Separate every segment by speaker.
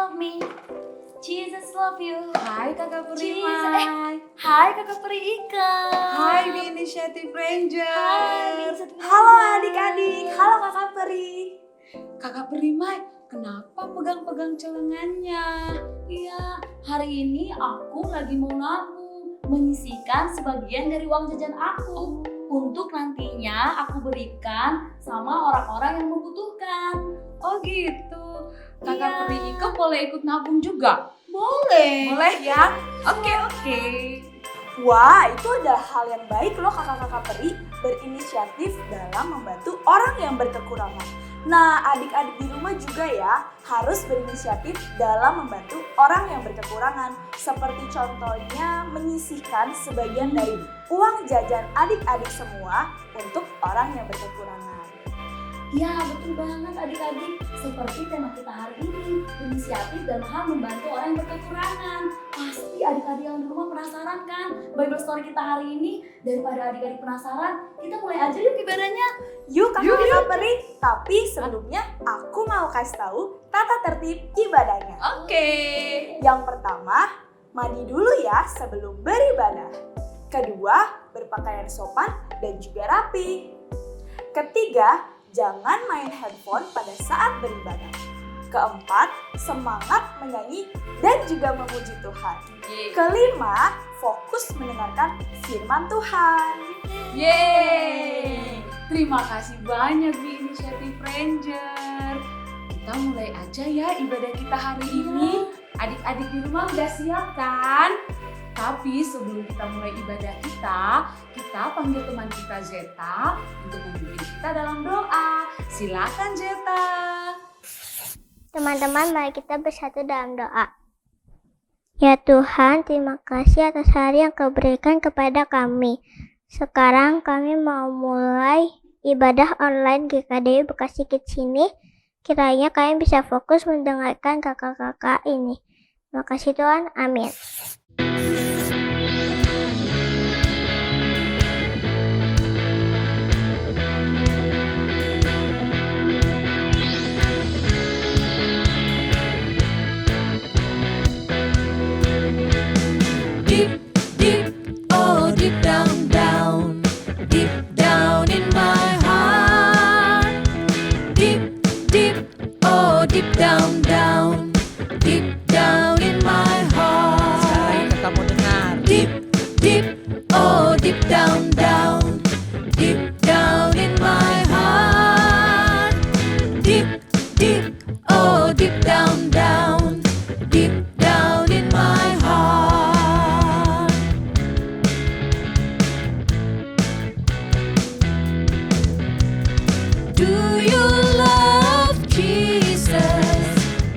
Speaker 1: love me, Jesus love you.
Speaker 2: Hai Kakak Peri
Speaker 1: Jesus,
Speaker 2: Mai.
Speaker 1: Hai Kakak Peri Ika.
Speaker 2: Hai di Initiative Ranger.
Speaker 1: Hai,
Speaker 3: Halo adik-adik, halo kakak Peri.
Speaker 2: Kakak Peri Mai, kenapa pegang-pegang celengannya?
Speaker 1: Iya, hari ini aku lagi mau nabung, menyisihkan sebagian dari uang jajan aku untuk nantinya aku berikan sama orang-orang yang membutuhkan.
Speaker 2: Oh gitu. Kakak
Speaker 1: Iya.
Speaker 2: Peri Ika boleh ikut nabung juga?
Speaker 1: Boleh.
Speaker 2: Boleh ya? Oke.
Speaker 3: Wah, itu adalah hal yang baik loh kakak-kakak Peri berinisiatif dalam membantu orang yang berkekurangan. Nah, adik-adik di rumah juga ya harus berinisiatif dalam membantu orang yang berkekurangan. Seperti contohnya menyisihkan sebagian dari uang jajan adik-adik semua untuk orang yang berkekurangan.
Speaker 1: Ya, betul banget adik-adik. Seperti tema kita hari ini, inisiatif dan hal membantu orang yang berkekurangan. Pasti adik-adik yang di rumah penasaran kan Bible story kita hari ini? Daripada adik-adik penasaran, kita mulai aja yuk ibadahnya.
Speaker 3: Yuk kakak-kakak Peri, tapi sebelumnya aku mau kasih tahu tata tertib ibadahnya.
Speaker 2: Oke.
Speaker 3: Yang pertama, mandi dulu ya sebelum beribadah. Kedua, berpakaian sopan dan juga rapi. Ketiga, jangan main handphone pada saat beribadah. Keempat, semangat menyanyi dan juga memuji Tuhan. Kelima, fokus mendengarkan firman Tuhan.
Speaker 2: Yeay. Terima kasih banyak di Initiative Ranger. Kita mulai aja ya ibadah kita hari ini. Adik-adik di rumah udah siap kan? Tapi sebelum kita mulai ibadah kita panggil teman kita Zeta untuk memimpin kita dalam doa. Silakan Zeta.
Speaker 4: Teman-teman, mari kita bersatu dalam doa. Ya Tuhan, terima kasih atas hari yang Kau berikan kepada kami. Sekarang kami mau mulai ibadah online GKDI Bekasi Kids ini. Kiranya kalian bisa fokus mendengarkan kakak-kakak ini. Terima kasih Tuhan, amin.
Speaker 5: Deep down in my heart. Deep down in my heart.
Speaker 6: Sekarang kakak mau dengar.
Speaker 5: Deep down in my heart. Deep down in my heart. Do you love Jesus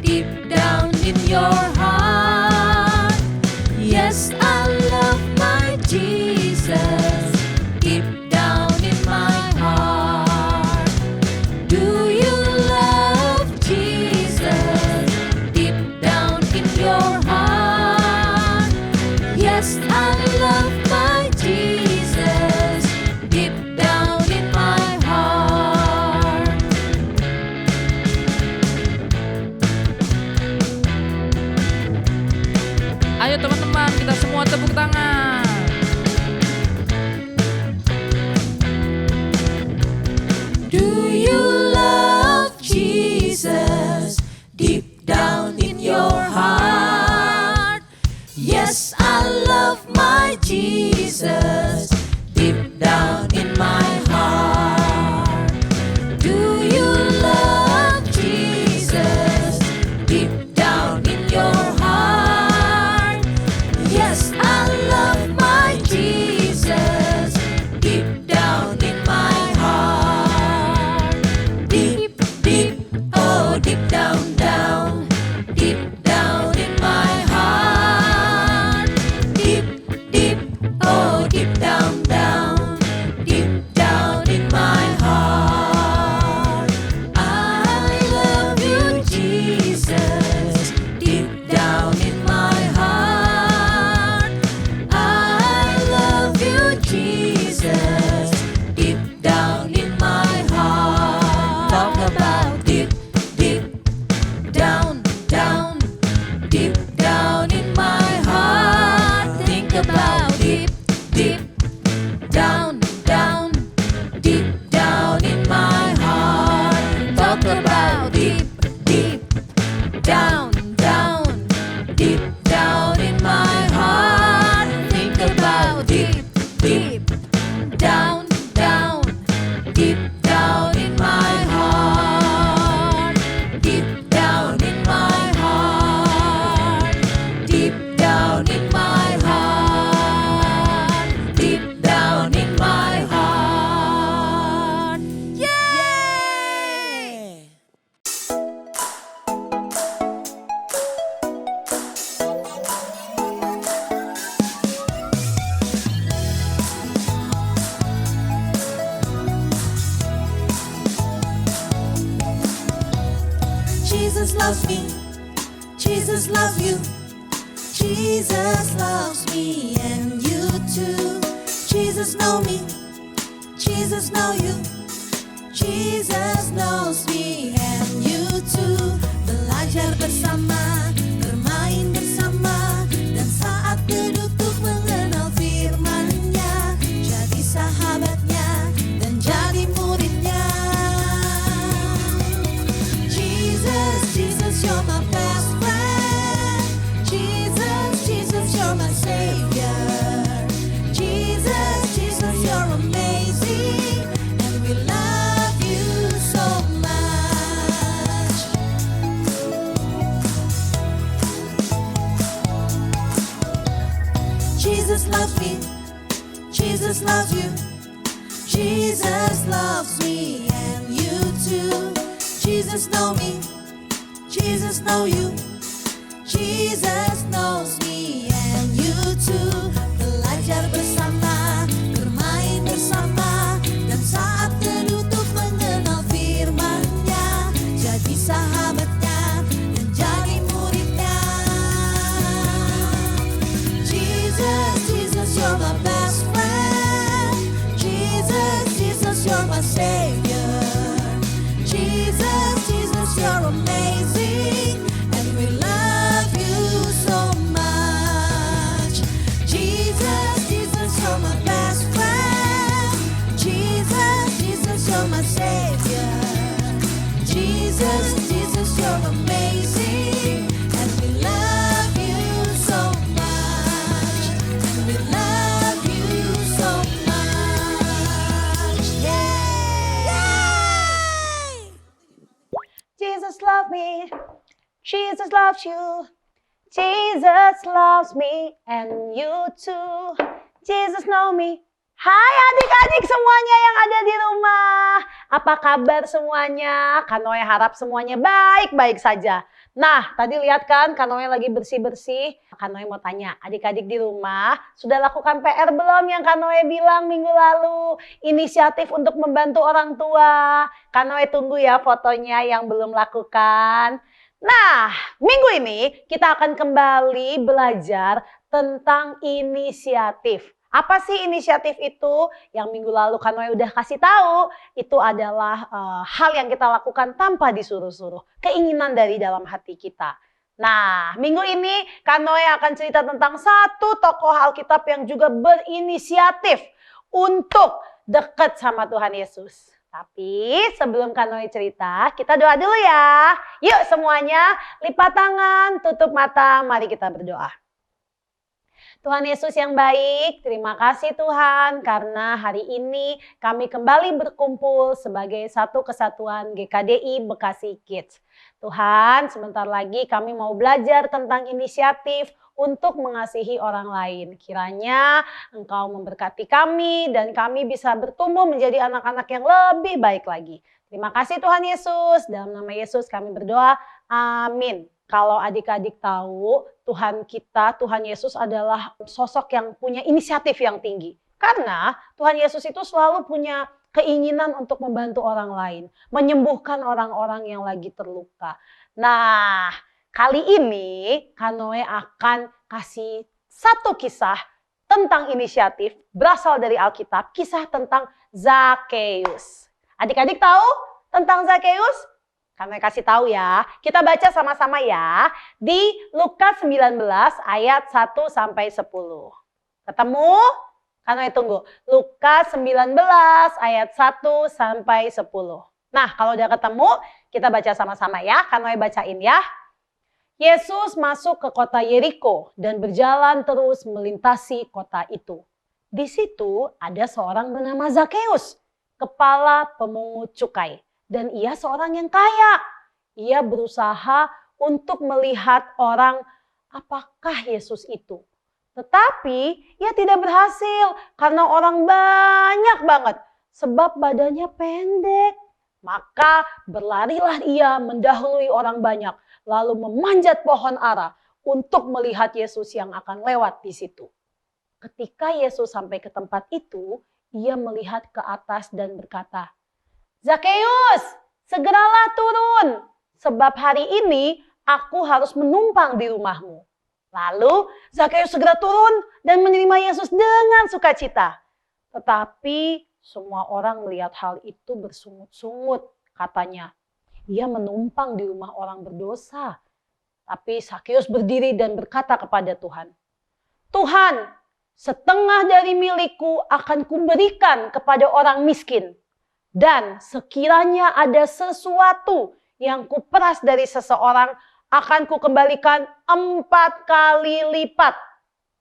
Speaker 5: deep down in your heart? Yes, I love my Jesus deep down in my heart. Do you love Jesus deep down in your heart? Yes, I love my Jesus deep down in my heart.
Speaker 6: Ayo teman-teman, kita semua tepuk tangan.
Speaker 5: Do you love Jesus deep down in your heart? Yes, I love my Jesus deep down in my heart. Do you love Jesus deep down in your heart? Yes, I love my Jesus deep down in my heart. Deep down, deep down in my heart. Deep Jesus loves me. Jesus loves you. Jesus loves me and you too. Jesus know me. Jesus know you. Jesus knows me and you too. Belajar bersama, bermain bersama, dan saat teduh untuk mengenal firman-Nya, jadi sahabatnya dan jadi muridnya. Jesus, Jesus, you're my best friend. Jesus, Jesus, you're my savior. Jesus, Jesus, you're amazing, and we love you so much. Jesus loves me. Jesus loves you. Jesus loves me and you too. Jesus know me. Jesus know you. Jesus knows me and you too. Belajar bersama, bermain bersama, dan saat teduh untuk mengenal firman-Nya, jadi sahabatnya dan jadi muridnya. Jesus, Jesus, you're my best friend. Jesus, Jesus, you're my savior. Jesus, Jesus, you're amazing, and we love you so much. Jesus, Jesus, you're my best friend. Jesus, Jesus, you're my savior. Jesus, Jesus, you're amazing, and we love you so much. And we love you so much. Yay!
Speaker 7: Jesus loves me. Jesus loves you. Jesus loves me and you too. Jesus know me. Hai adik-adik semuanya yang ada di rumah. Apa kabar semuanya? Kanoe harap semuanya baik-baik saja. Nah, tadi lihat kan Kanoe lagi bersih-bersih. Kanoe mau tanya, adik-adik di rumah sudah lakukan PR belum yang Kanoe bilang minggu lalu? Inisiatif untuk membantu orang tua. Kanoe tunggu ya fotonya yang belum lakukan. Nah, minggu ini kita akan kembali belajar tentang inisiatif. Apa sih inisiatif itu? Yang minggu lalu Kanoe udah kasih tahu, itu adalah hal yang kita lakukan tanpa disuruh-suruh. Keinginan dari dalam hati kita. Nah, minggu ini Kanoe akan cerita tentang satu tokoh Alkitab yang juga berinisiatif untuk dekat sama Tuhan Yesus. Tapi sebelum Kanoe cerita, kita doa dulu ya. Yuk semuanya, lipat tangan, tutup mata, mari kita berdoa. Tuhan Yesus yang baik, terima kasih Tuhan karena hari ini kami kembali berkumpul sebagai satu kesatuan GKDI Bekasi Kids. Tuhan, sebentar lagi kami mau belajar tentang inisiatif untuk mengasihi orang lain. Kiranya Engkau memberkati kami dan kami bisa bertumbuh menjadi anak-anak yang lebih baik lagi. Terima kasih Tuhan Yesus, dalam nama Yesus kami berdoa, amin. Kalau adik-adik tahu, Tuhan kita, Tuhan Yesus adalah sosok yang punya inisiatif yang tinggi. Karena Tuhan Yesus itu selalu punya keinginan untuk membantu orang lain, menyembuhkan orang-orang yang lagi terluka. Nah, kali ini Kanoe akan kasih satu kisah tentang inisiatif berasal dari Alkitab, kisah tentang Zakeus. Adik-adik tahu tentang Zakeus? Kami kasih tahu ya. Kita baca sama-sama ya di Lukas 19 ayat 1 sampai 10. Ketemu? Kanoe tunggu. Lukas 19 ayat 1 sampai 10. Nah, kalau udah ketemu, kita baca sama-sama ya. Kanoe bacain ya. Yesus masuk ke kota Yeriko dan berjalan terus melintasi kota itu. Di situ ada seorang bernama Zakeus, kepala pemungut cukai. Dan ia seorang yang kaya. Ia berusaha untuk melihat orang apakah Yesus itu. Tetapi ia tidak berhasil karena orang banyak banget. Sebab badannya pendek. Maka berlarilah ia mendahului orang banyak. Lalu memanjat pohon ara untuk melihat Yesus yang akan lewat di situ. Ketika Yesus sampai ke tempat itu, ia melihat ke atas dan berkata, Zakeus, segeralah turun. sebab hari ini aku harus menumpang di rumahmu. Lalu Zakheus segera turun dan menerima Yesus dengan sukacita. Tetapi semua orang melihat hal itu bersungut-sungut, katanya. Ia menumpang di rumah orang berdosa. Tapi Zakheus berdiri dan berkata kepada Tuhan, Tuhan, setengah dari milikku akan kuberikan kepada orang miskin. Dan sekiranya ada sesuatu yang kuperas dari seseorang, akan kukembalikan 4 kali lipat.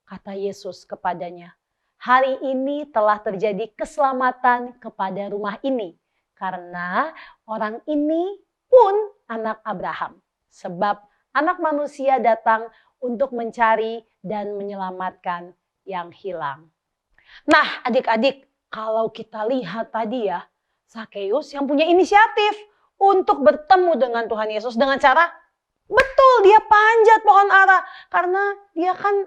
Speaker 7: Kata Yesus kepadanya, hari ini telah terjadi keselamatan kepada rumah ini. Karena orang ini pun anak Abraham. Sebab anak manusia datang untuk mencari dan menyelamatkan yang hilang. Nah adik-adik, kalau kita lihat tadi ya, Zakheus yang punya inisiatif untuk bertemu dengan Tuhan Yesus dengan cara, betul dia panjat pohon ara. Karena dia kan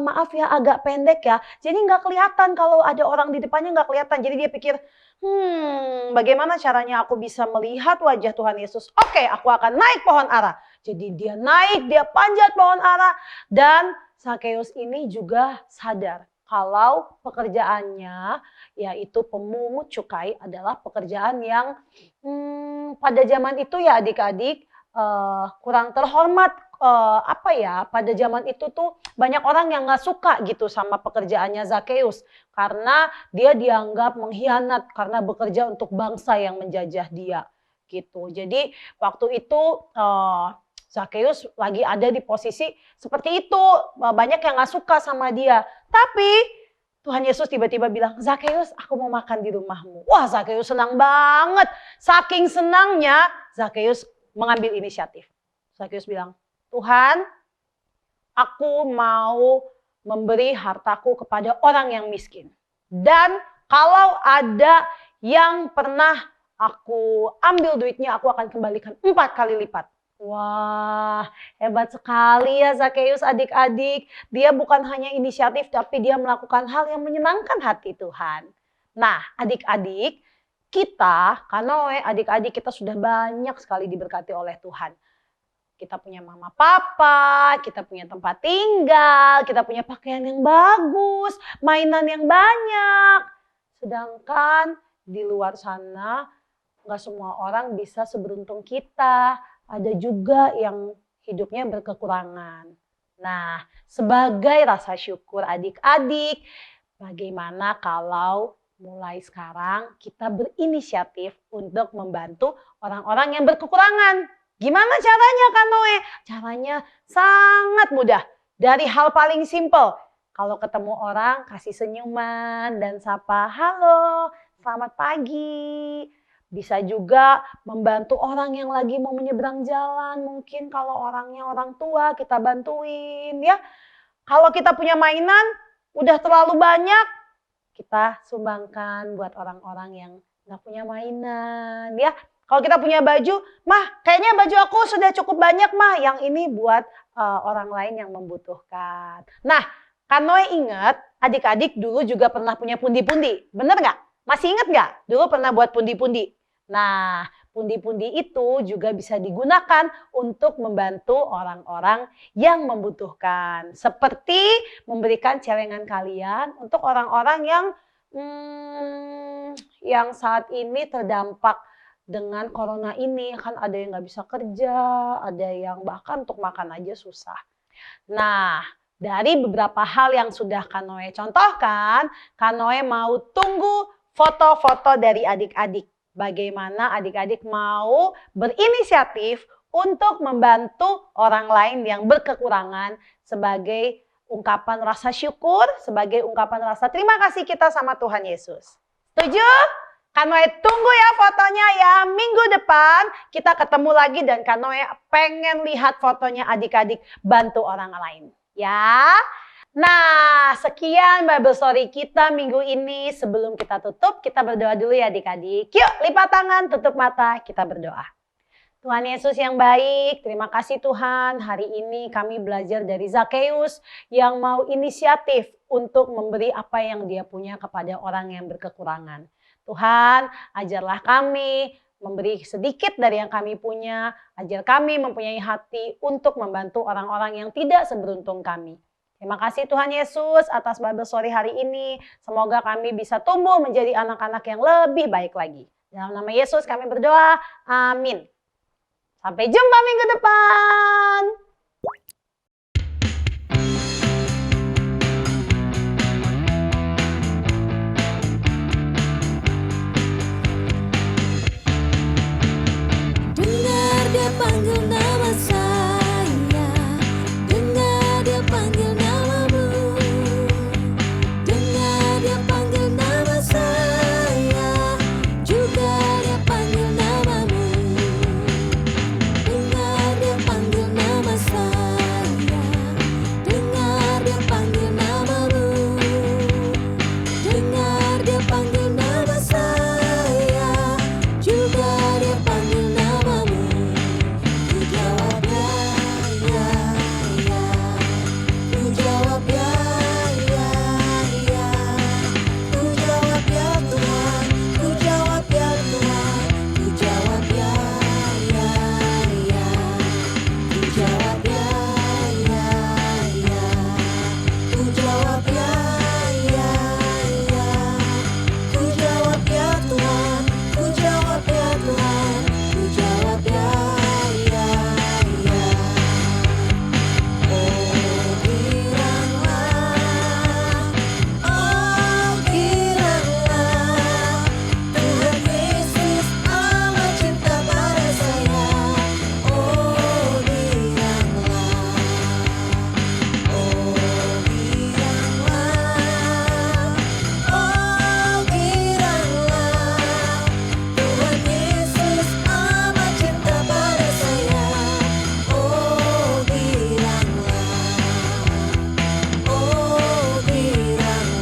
Speaker 7: maaf ya agak pendek ya. Jadi nggak kelihatan kalau ada orang di depannya, nggak kelihatan. Jadi dia pikir, bagaimana caranya aku bisa melihat wajah Tuhan Yesus? Oke, aku akan naik pohon ara. Jadi dia naik, dia panjat pohon ara. Dan Zakheus ini juga sadar kalau pekerjaannya yaitu pemungut cukai adalah pekerjaan yang pada zaman itu ya adik-adik kurang terhormat. Pada zaman itu tuh banyak orang yang gak suka gitu sama pekerjaannya Zakheus. Karena dia dianggap mengkhianat karena bekerja untuk bangsa yang menjajah dia gitu. Jadi waktu itu Zakheus lagi ada di posisi seperti itu. Banyak yang gak suka sama dia. Tapi Tuhan Yesus tiba-tiba bilang, Zakheus aku mau makan di rumahmu. Wah Zakheus senang banget. Saking senangnya Zakheus mengambil inisiatif. Zakheus bilang, Tuhan aku mau memberi hartaku kepada orang yang miskin. Dan kalau ada yang pernah aku ambil duitnya, aku akan kembalikan 4 kali lipat. Wah, hebat sekali ya Zakheus adik-adik. Dia bukan hanya inisiatif, tapi dia melakukan hal yang menyenangkan hati Tuhan. Nah, adik-adik, kita, Kanoe, adik-adik kita sudah banyak sekali diberkati oleh Tuhan. Kita punya mama papa, kita punya tempat tinggal, kita punya pakaian yang bagus, mainan yang banyak. Sedangkan di luar sana, nggak semua orang bisa seberuntung kita. Ada juga yang hidupnya berkekurangan. Nah, sebagai rasa syukur adik-adik, bagaimana kalau mulai sekarang kita berinisiatif untuk membantu orang-orang yang berkekurangan? Gimana caranya Kanoe? Caranya sangat mudah. Dari hal paling simpel. Kalau ketemu orang, kasih senyuman dan sapa, halo, selamat pagi. Bisa juga membantu orang yang lagi mau menyeberang jalan. Mungkin kalau orangnya orang tua kita bantuin ya. Kalau kita punya mainan udah terlalu banyak, kita sumbangkan buat orang-orang yang gak punya mainan ya. Kalau kita punya baju, mah kayaknya baju aku sudah cukup banyak mah. Yang ini buat orang lain yang membutuhkan. Nah Kanoe ingat adik-adik dulu juga pernah punya pundi-pundi. Bener gak? Masih ingat gak? Dulu pernah buat pundi-pundi. Nah, pundi-pundi itu juga bisa digunakan untuk membantu orang-orang yang membutuhkan. Seperti memberikan celengan kalian untuk orang-orang yang saat ini terdampak dengan corona ini. Kan ada yang nggak bisa kerja, ada yang bahkan untuk makan aja susah. Nah, dari beberapa hal yang sudah Kanoe contohkan, Kanoe mau tunggu foto-foto dari adik-adik. Bagaimana adik-adik mau berinisiatif untuk membantu orang lain yang berkekurangan sebagai ungkapan rasa syukur, sebagai ungkapan rasa terima kasih kita sama Tuhan Yesus. Setuju? Kanoe tunggu ya fotonya ya. Minggu depan kita ketemu lagi dan Kanoe pengen lihat fotonya adik-adik bantu orang lain. Ya. Nah, sekian Bible Story kita minggu ini. Sebelum kita tutup, kita berdoa dulu ya adik-adik. Yuk, lipat tangan, tutup mata, kita berdoa. Tuhan Yesus yang baik, terima kasih Tuhan. Hari ini kami belajar dari Zakheus yang mau inisiatif untuk memberi apa yang dia punya kepada orang yang berkekurangan. Tuhan, ajarlah kami memberi sedikit dari yang kami punya. Ajar kami mempunyai hati untuk membantu orang-orang yang tidak seberuntung kami. Terima kasih Tuhan Yesus atas Bible Story hari ini. Semoga kami bisa tumbuh menjadi anak-anak yang lebih baik lagi. Dalam nama Yesus kami berdoa. Amin. Sampai jumpa minggu depan.
Speaker 5: Dengar dia panggil nama saya, dengar dia panggil namamu, dengar dia panggil nama saya, juga dia panggil namamu, dengar dia panggil nama saya, dengar dia panggil namamu, dengar dia panggil nama saya, juga dia panggil namamu. Ku jawab ya, ya, ya. Ku jawab ya, ya, ya. Ku jawab ya Tuhan, ku jawab ya Tuhan. Ku jawab ya, ya, ya. Ku jawab ya, ya, ya. Ku jawab ya, ya, ya. Ku jawab ya Tuhan, ku jawab ya Tuhan. Ku jawab ya, ya, ya. Oh giranglah, Tuhan Yesus amat cinta pada saya. Oh giranglah, Tuhan Yesus amat cinta pada saya. Oh giranglah, oh giranglah.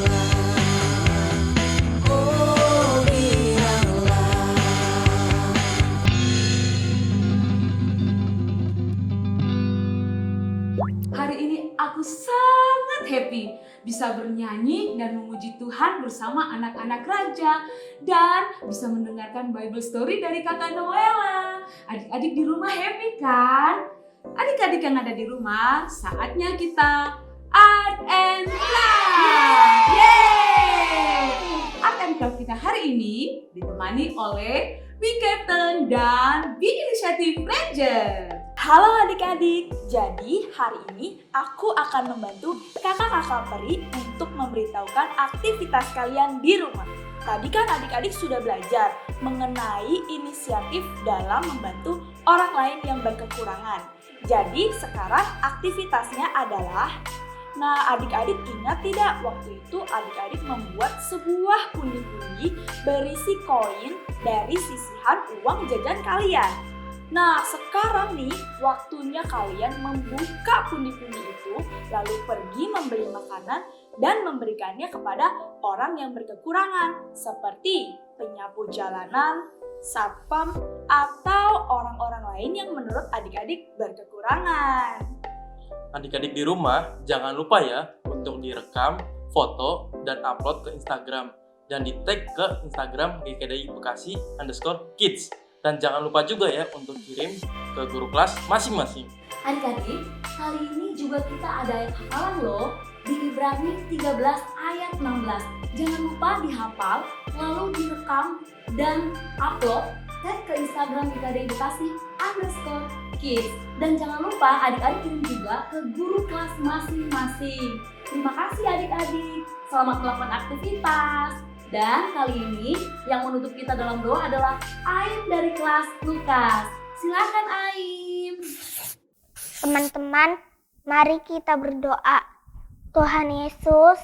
Speaker 2: Hari ini aku sangat happy bisa bernyanyi dan memuji Tuhan bersama anak-anak raja dan bisa mendengarkan Bible Story dari Kakak Noella. Adik-adik di rumah happy kan? Adik-adik yang ada di rumah, saatnya kita Art and Craft. Yeay! Art and Craft kita hari ini ditemani oleh Big Captain dan Big Initiative Ranger.
Speaker 3: Halo adik-adik, jadi hari ini aku akan membantu kakak-kakak peri untuk memberitahukan aktivitas kalian di rumah. Tadi kan adik-adik sudah belajar mengenai inisiatif dalam membantu orang lain yang berkekurangan. Jadi sekarang aktivitasnya adalah, nah adik-adik ingat tidak waktu itu adik-adik membuat sebuah pundi-pundi berisi koin dari sisihan uang jajan kalian. Nah, sekarang nih waktunya kalian membuka pundi-pundi itu, lalu pergi membeli makanan dan memberikannya kepada orang yang berkekurangan, seperti penyapu jalanan, satpam, atau orang-orang lain yang menurut adik-adik berkekurangan.
Speaker 8: Adik-adik di rumah, jangan lupa ya untuk direkam, foto, dan upload ke Instagram. Dan di-tag ke Instagram GKDI Bekasi _kids. Dan jangan lupa juga ya untuk kirim ke guru kelas masing-masing.
Speaker 1: Adik-adik, kali ini juga kita ada ayat hafalan loh di Ibrani 13 ayat 16. Jangan lupa dihafal, lalu direkam dan upload, tag ke Instagram GKDI Bekasi _kids. Dan jangan lupa adik-adik kirim juga ke guru kelas masing-masing. Terima kasih adik-adik, selamat melakukan aktivitas. Dan kali ini yang menutup kita dalam doa adalah Aim dari kelas Lukas. Silakan Aim.
Speaker 4: Teman-teman, mari kita berdoa. Tuhan Yesus,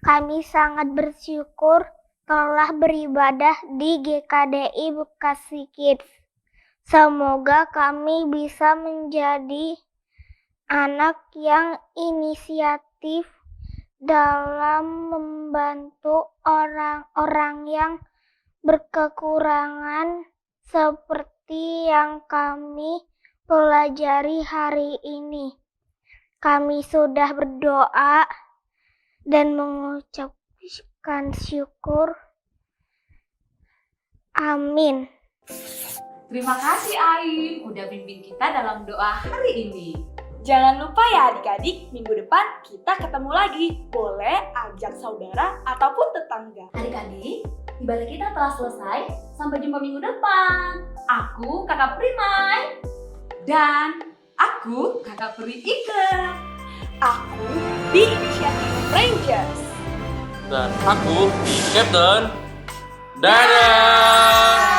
Speaker 4: kami sangat bersyukur telah beribadah di GKDI Bekasi Kids. Semoga kami bisa menjadi anak yang inisiatif dalam membantu orang-orang yang berkekurangan seperti yang kami pelajari hari ini. Kami sudah berdoa dan mengucapkan syukur. Amin.
Speaker 2: Terima kasih Aim udah bimbing kita dalam doa hari ini.
Speaker 3: Jangan lupa ya adik-adik, minggu depan kita ketemu lagi. Boleh ajak saudara ataupun tetangga.
Speaker 1: Adik-adik, ibadah kita telah selesai. Sampai jumpa minggu depan. Aku Kakak Primai.
Speaker 2: Dan aku Kakak Peri Ike.
Speaker 3: Aku di Initiative Rangers.
Speaker 8: Dan aku di Captain. Dadah!